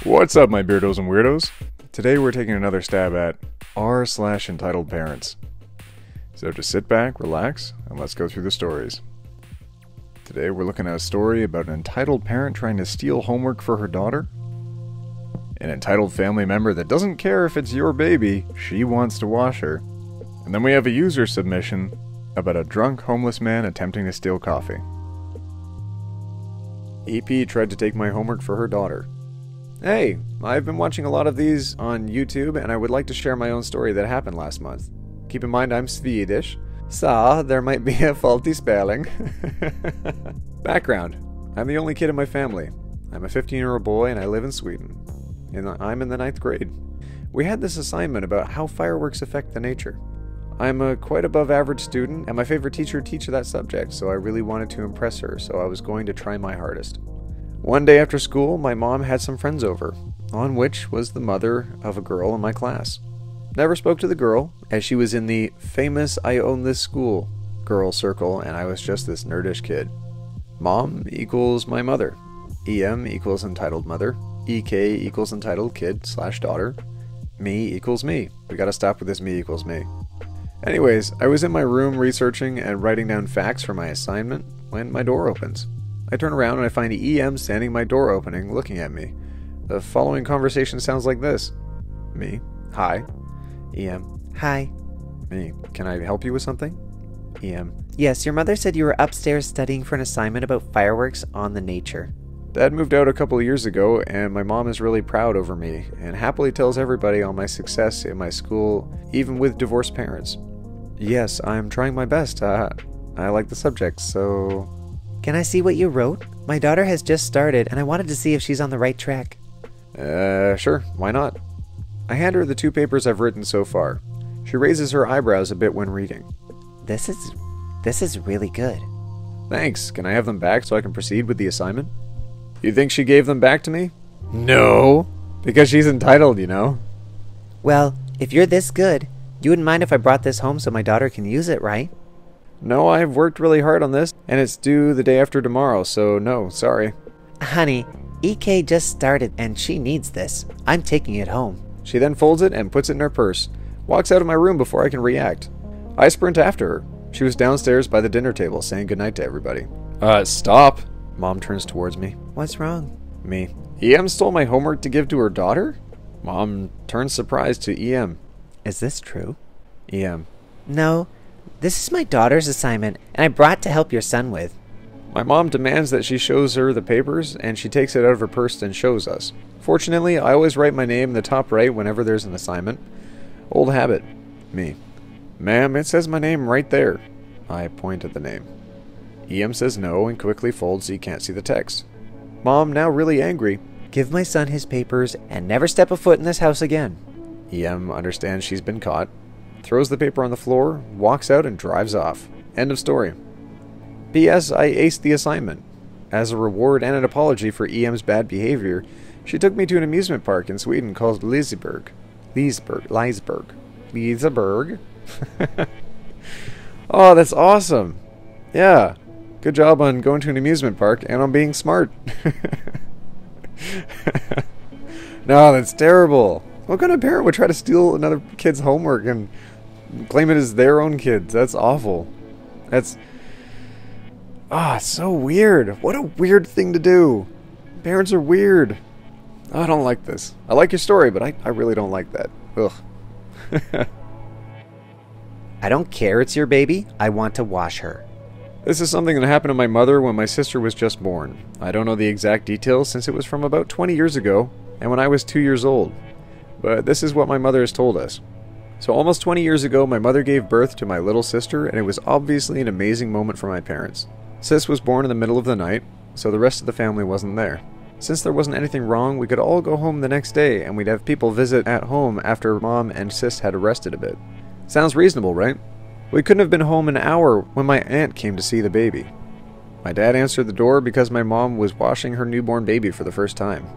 What's up, my Beardos and Weirdos? Today we're taking another stab at r/entitled parents. So just sit back, relax, and let's go through the stories. Today we're looking at a story about an entitled parent trying to steal homework for her daughter, an entitled family member that doesn't care if it's your baby, she wants to wash her, and then we have a user submission about a drunk homeless man attempting to steal coffee. EP tried to take my homework for her daughter. Hey, I've been watching a lot of these on YouTube, and I would like to share my own story that happened last month. Keep in mind I'm Swedish, so there might be a faulty spelling. Background. I'm the only kid in my family. I'm a 15-year-old boy and I live in Sweden. And I'm in the 9th grade. We had this assignment about how fireworks affect the nature. I'm a quite above average student, and my favorite teacher teaches that subject, so I really wanted to impress her, so I was going to try my hardest. One day after school, my mom had some friends over, on which was the mother of a girl in my class. Never spoke to the girl, as she was in the famous I own this school girl circle, and I was just this nerdish kid. Mom equals my mother. EM equals entitled mother. EK equals entitled kid/daughter. Me equals me. We gotta stop with this me equals me. Anyways, I was in my room researching and writing down facts for my assignment when my door opens. I turn around and I find EM standing my door opening, looking at me. The following conversation sounds like this. Me. Hi. EM. Hi. Me. Can I help you with something? EM. Yes, your mother said you were upstairs studying for an assignment about fireworks on the nature. Dad moved out a couple of years ago, and my mom is really proud over me, and happily tells everybody on my success in my school, even with divorced parents. Yes, I'm trying my best. I like the subject, so... Can I see what you wrote? My daughter has just started, and I wanted to see if she's on the right track. Sure, why not? I hand her the 2 papers I've written so far. She raises her eyebrows a bit when reading. This is really good. Thanks. Can I have them back so I can proceed with the assignment? You think she gave them back to me? No, because she's entitled, you know. Well, if you're this good, you wouldn't mind if I brought this home so my daughter can use it, right? No, I've worked really hard on this, and it's due the day after tomorrow, so no, sorry. Honey, EK just started and she needs this. I'm taking it home. She then folds it and puts it in her purse, walks out of my room before I can react. I sprint after her. She was downstairs by the dinner table saying goodnight to everybody. Stop. Mom turns towards me. What's wrong? Me. EM stole my homework to give to her daughter? Mom turns surprised to EM. Is this true? EM. No, this is my daughter's assignment, and I brought to help your son with. My mom demands that she shows her the papers, and she takes it out of her purse and shows us. Fortunately, I always write my name in the top right whenever there's an assignment. Old habit. Me. Ma'am, it says my name right there. I point at the name. EM says no and quickly folds so you can't see the text. Mom, now really angry. Give my son his papers and never step a foot in this house again. EM understands she's been caught, throws the paper on the floor, walks out and drives off. End of story. P.S. I aced the assignment. As a reward and an apology for EM's bad behavior, she took me to an amusement park in Sweden called Liseberg. Oh, that's awesome. Yeah. Good job on going to an amusement park and on being smart. No, that's terrible. What kind of parent would try to steal another kid's homework and claim it as their own kids? That's awful. That's... it's so weird. What a weird thing to do. Parents are weird. I don't like this. I like your story, but I really don't like that. Ugh. I don't care it's your baby. I want to wash her. This is something that happened to my mother when my sister was just born. I don't know the exact details since it was from about 20 years ago and when I was 2 years old. But this is what my mother has told us. So almost 20 years ago, my mother gave birth to my little sister, and it was obviously an amazing moment for my parents. Sis was born in the middle of the night, so the rest of the family wasn't there. Since there wasn't anything wrong, we could all go home the next day, and we'd have people visit at home after Mom and Sis had rested a bit. Sounds reasonable, right? We couldn't have been home an hour when my aunt came to see the baby. My dad answered the door because my mom was washing her newborn baby for the first time.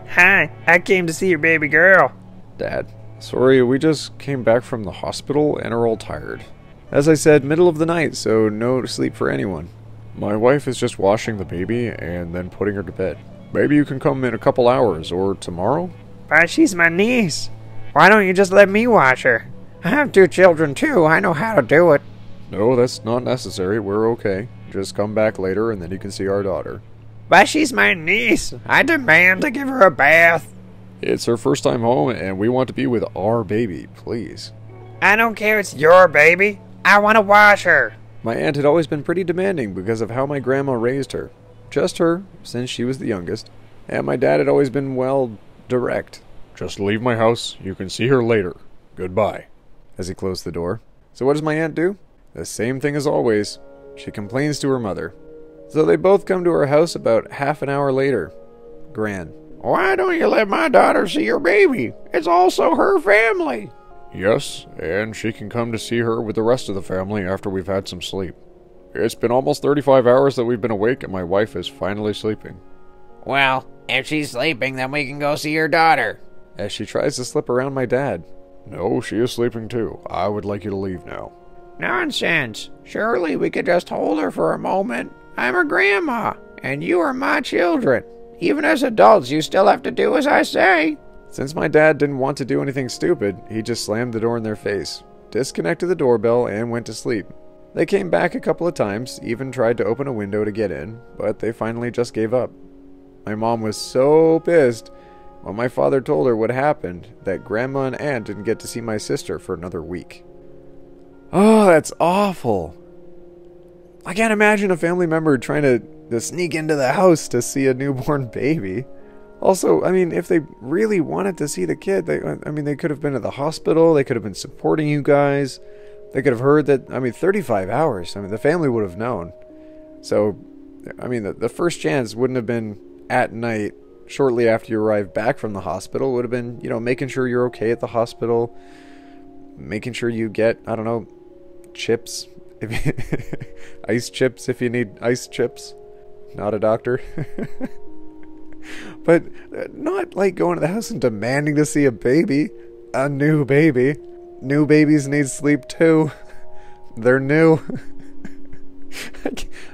Hi, I came to see your baby girl. Dad. Sorry, we just came back from the hospital and are all tired. As I said, middle of the night, so no sleep for anyone. My wife is just washing the baby and then putting her to bed. Maybe you can come in a couple hours, or tomorrow? But she's my niece. Why don't you just let me watch her? I have 2 children too. I know how to do it. No, that's not necessary. We're okay. Just come back later and then you can see our daughter. But she's my niece. I demand to give her a bath. It's her first time home and we want to be with our baby, please. I don't care, it's your baby. I want to wash her. My aunt had always been pretty demanding because of how my grandma raised her. Just her, since she was the youngest. And my dad had always been, well, direct. Just leave my house. You can see her later. Goodbye. As he closed the door. So what does my aunt do? The same thing as always. She complains to her mother. So they both come to her house about half an hour later. Gran. Why don't you let my daughter see your baby? It's also her family. Yes, and she can come to see her with the rest of the family after we've had some sleep. It's been almost 35 hours that we've been awake and my wife is finally sleeping. Well, if she's sleeping, then we can go see your daughter. As she tries to slip around my dad. No, she is sleeping too. I would like you to leave now. Nonsense. Surely we could just hold her for a moment. I'm her grandma, and you are my children. Even as adults, you still have to do as I say. Since my dad didn't want to do anything stupid, he just slammed the door in their face, disconnected the doorbell, and went to sleep. They came back a couple of times, even tried to open a window to get in, but they finally just gave up. My mom was so pissed when my father told her what happened that grandma and aunt didn't get to see my sister for another week. Oh, that's awful. I can't imagine a family member trying to sneak into the house to see a newborn baby. Also, I mean, if they really wanted to see the kid, they could have been at the hospital, they could have been supporting you guys, they could have heard that, 35 hours, the family would have known. So, the first chance wouldn't have been at night, shortly after you arrive back from the hospital, would have been, making sure you're okay at the hospital, making sure you get, chips, ice chips if you need ice chips. Not a doctor. But not like going to the house and demanding to see a baby. A new baby. New babies need sleep too. They're new.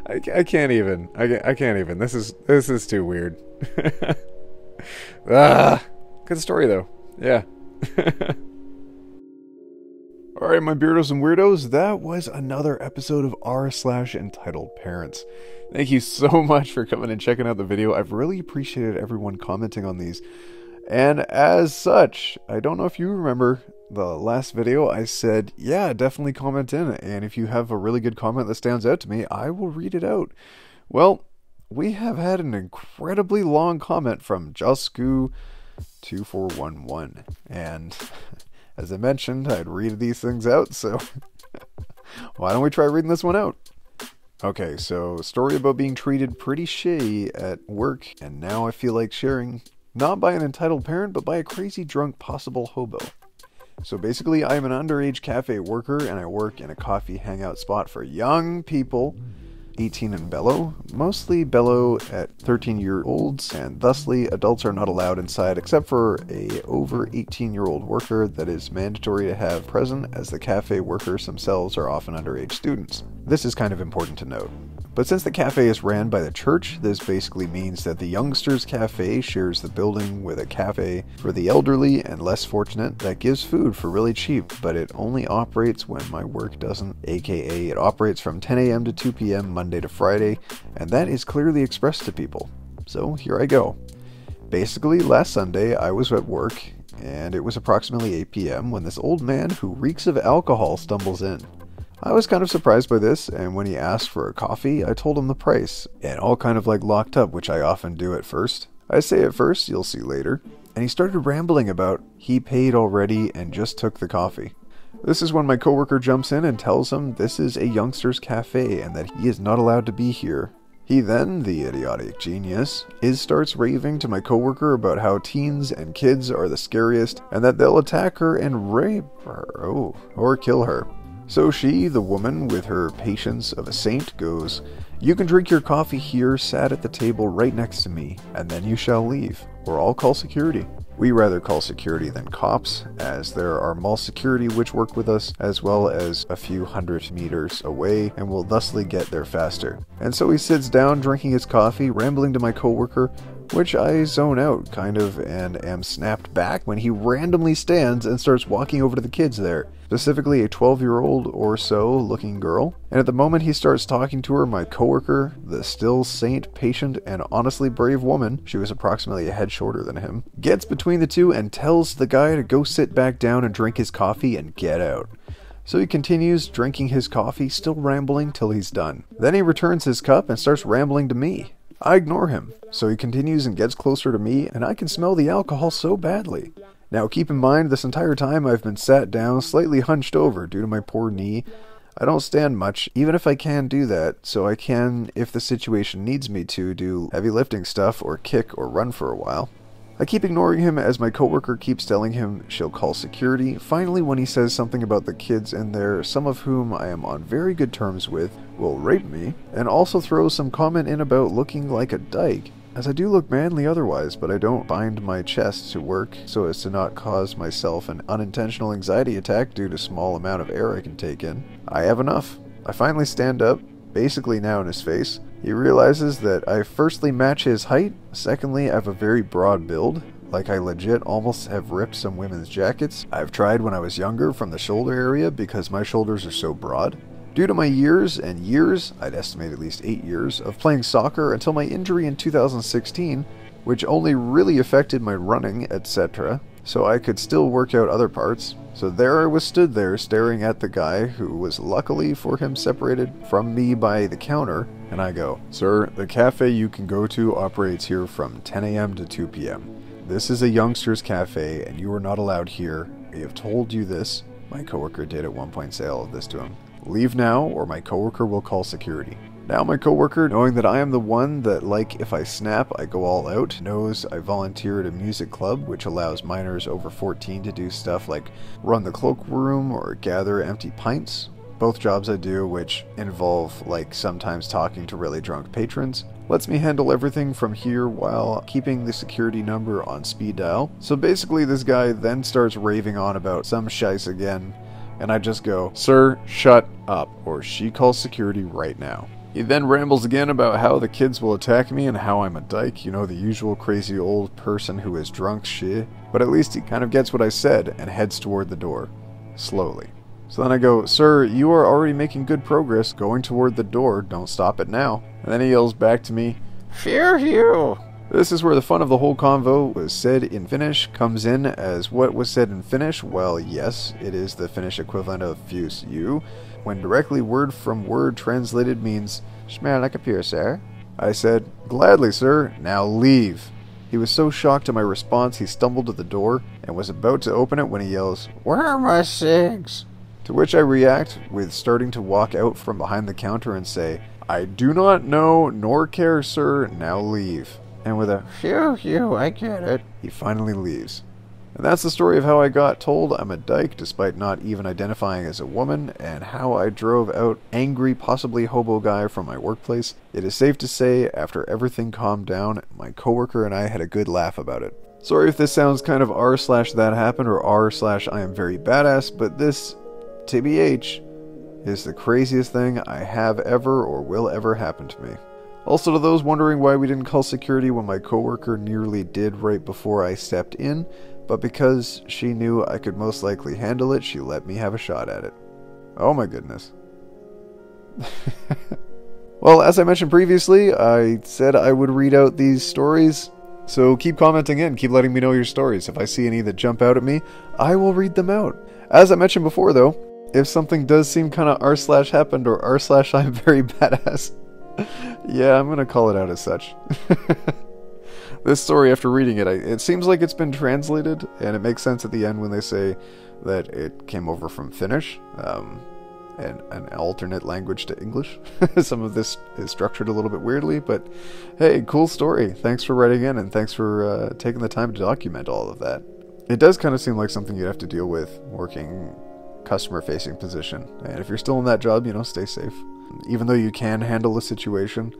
I can't even. I can't even. This is too weird. Good story though. Yeah. Alright, my Beardos and Weirdos, that was another episode of r/entitled parents. Thank you so much for coming and checking out the video. I've really appreciated everyone commenting on these. And as such, I don't know if you remember the last video, I said, yeah, definitely comment in. And if you have a really good comment that stands out to me, I will read it out. Well, we have had an incredibly long comment from Jusku2411. And as I mentioned, I'd read these things out, so why don't we try reading this one out? Okay, so story about being treated pretty shitty at work, and now I feel like sharing, not by an entitled parent, but by a crazy drunk possible hobo. So basically, I'm an underage cafe worker, and I work in a coffee hangout spot for young people, 18 and below, mostly below at 13-year-olds, and thusly adults are not allowed inside except for a over 18-year-old worker that is mandatory to have present, as the cafe workers themselves are often underage students. This is kind of important to note. But since the cafe is ran by the church, this basically means that the Youngsters Cafe shares the building with a cafe for the elderly and less fortunate that gives food for really cheap, but it only operates when my work doesn't, aka it operates from 10 a.m. to 2 p.m. Monday to Friday, and that is clearly expressed to people. So here I go. Basically, last Sunday I was at work, and it was approximately 8 p.m. when this old man who reeks of alcohol stumbles in. I was kind of surprised by this, and when he asked for a coffee, I told him the price, and all kind of like locked up, which I often do at first. I say at first, you'll see later. And he started rambling about he paid already and just took the coffee. This is when my coworker jumps in and tells him this is a youngsters cafe and that he is not allowed to be here. He then, the idiotic genius, starts raving to my coworker about how teens and kids are the scariest and that they'll attack her and rape her, or kill her. So she, the woman with her patience of a saint, goes, "You can drink your coffee here, sat at the table right next to me, and then you shall leave, or I'll call security." We rather call security than cops, as there are mall security which work with us, as well as a few hundred meters away, and will thusly get there faster. And so he sits down drinking his coffee, rambling to my coworker, which I zone out, kind of, and am snapped back when he randomly stands and starts walking over to the kids there, specifically a 12-year-old or so looking girl. And at the moment he starts talking to her, my coworker, the still saint, patient, and honestly brave woman, she was approximately a head shorter than him, gets between the two and tells the guy to go sit back down and drink his coffee and get out. So he continues drinking his coffee, still rambling till he's done. Then he returns his cup and starts rambling to me. I ignore him, so he continues and gets closer to me, and I can smell the alcohol so badly. Now keep in mind, this entire time I've been sat down, slightly hunched over due to my poor knee. I don't stand much, even if I can do that, so I can, if the situation needs me to, do heavy lifting stuff or kick or run for a while. I keep ignoring him as my coworker keeps telling him she'll call security. Finally, when he says something about the kids in there, some of whom I am on very good terms with, will rape me, and also throws some comment in about looking like a dyke, as I do look manly otherwise, but I don't bind my chest to work so as to not cause myself an unintentional anxiety attack due to small amount of air I can take in. I have enough. I finally stand up, basically now in his face. He realizes that I firstly match his height, secondly I have a very broad build, like I legit almost have ripped some women's jackets I've tried when I was younger from the shoulder area because my shoulders are so broad. Due to my years and years, I'd estimate at least 8 years, of playing soccer until my injury in 2016, which only really affected my running, etc., so I could still work out other parts. So there I was stood there staring at the guy who was luckily for him separated from me by the counter, and I go, "Sir, the cafe you can go to operates here from 10 a.m. to 2 p.m. This is a youngster's cafe and you are not allowed here. We have told you this." My coworker did at one point say all of this to him. "Leave now or my coworker will call security." Now my coworker, knowing that I am the one that, like, if I snap, I go all out, knows I volunteer at a music club which allows minors over 14 to do stuff like run the cloakroom or gather empty pints. Both jobs I do, which involve, like, sometimes talking to really drunk patrons, lets me handle everything from here while keeping the security number on speed dial. So basically this guy then starts raving on about some shice again, and I just go, "Sir, shut up, or she calls security right now." He then rambles again about how the kids will attack me and how I'm a dyke, you know, the usual crazy old person who is drunk shit. But at least he kind of gets what I said and heads toward the door, slowly. So then I go, "Sir, you are already making good progress going toward the door, don't stop it now." And then he yells back to me, "Phew." This is where the fun of the whole convo was said in Finnish comes in, as what was said in Finnish, well, yes, it is the Finnish equivalent of "fuse you," when directly word from word translated means, "Smell like a pure, sir." I said, "Gladly, sir, now leave." He was so shocked at my response he stumbled to the door and was about to open it when he yells, "Where are my cigs?" To which I react with starting to walk out from behind the counter and say, "I do not know nor care, sir, now leave." And with a phew, I get it, he finally leaves. And that's the story of how I got told I'm a dyke despite not even identifying as a woman, and how I drove out angry, possibly hobo guy from my workplace. It is safe to say, after everything calmed down, my coworker and I had a good laugh about it. Sorry if this sounds kind of r/that happened or r/I am very badass, but this, TBH, is the craziest thing I have ever or will ever happen to me. Also, to those wondering why we didn't call security when my coworker nearly did right before I stepped in, but because she knew I could most likely handle it, she let me have a shot at it. Oh my goodness. Well, as I mentioned previously, I said I would read out these stories, so keep commenting in, keep letting me know your stories. If I see any that jump out at me, I will read them out. As I mentioned before though, if something does seem kind of r/happened or r/I'm very badass, yeah, I'm gonna call it out as such. This story, after reading it, it seems like it's been translated, and it makes sense at the end when they say that it came over from Finnish, and an alternate language to English. Some of this is structured a little bit weirdly, but hey, cool story. Thanks for writing in, and thanks for taking the time to document all of that. It does kind of seem like something you'd have to deal with working customer-facing position, and if you're still in that job, you know, stay safe. Even though you can handle the situation,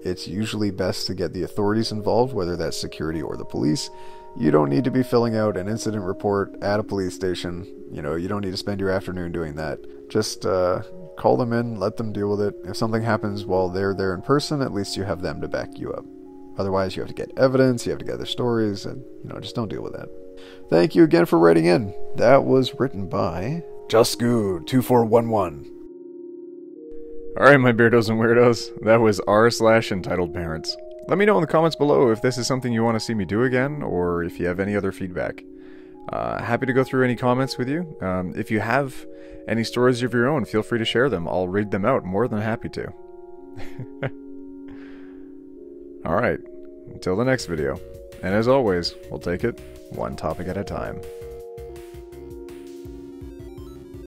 it's usually best to get the authorities involved, whether that's security or the police. You don't need to be filling out an incident report at a police station. You know, you don't need to spend your afternoon doing that. Just call them in, let them deal with it. If something happens while they're there in person, at least you have them to back you up. Otherwise, you have to get evidence, you have to gather stories, and, just don't deal with that. Thank you again for writing in. That was written by Jusku2411. Alright, my Beardos and Weirdos, that was r/entitled parents. Let me know in the comments below if this is something you want to see me do again, or if you have any other feedback. Happy to go through any comments with you. If you have any stories of your own, feel free to share them. I'll read them out, more than happy to. Alright, until the next video. And as always, we'll take it one topic at a time.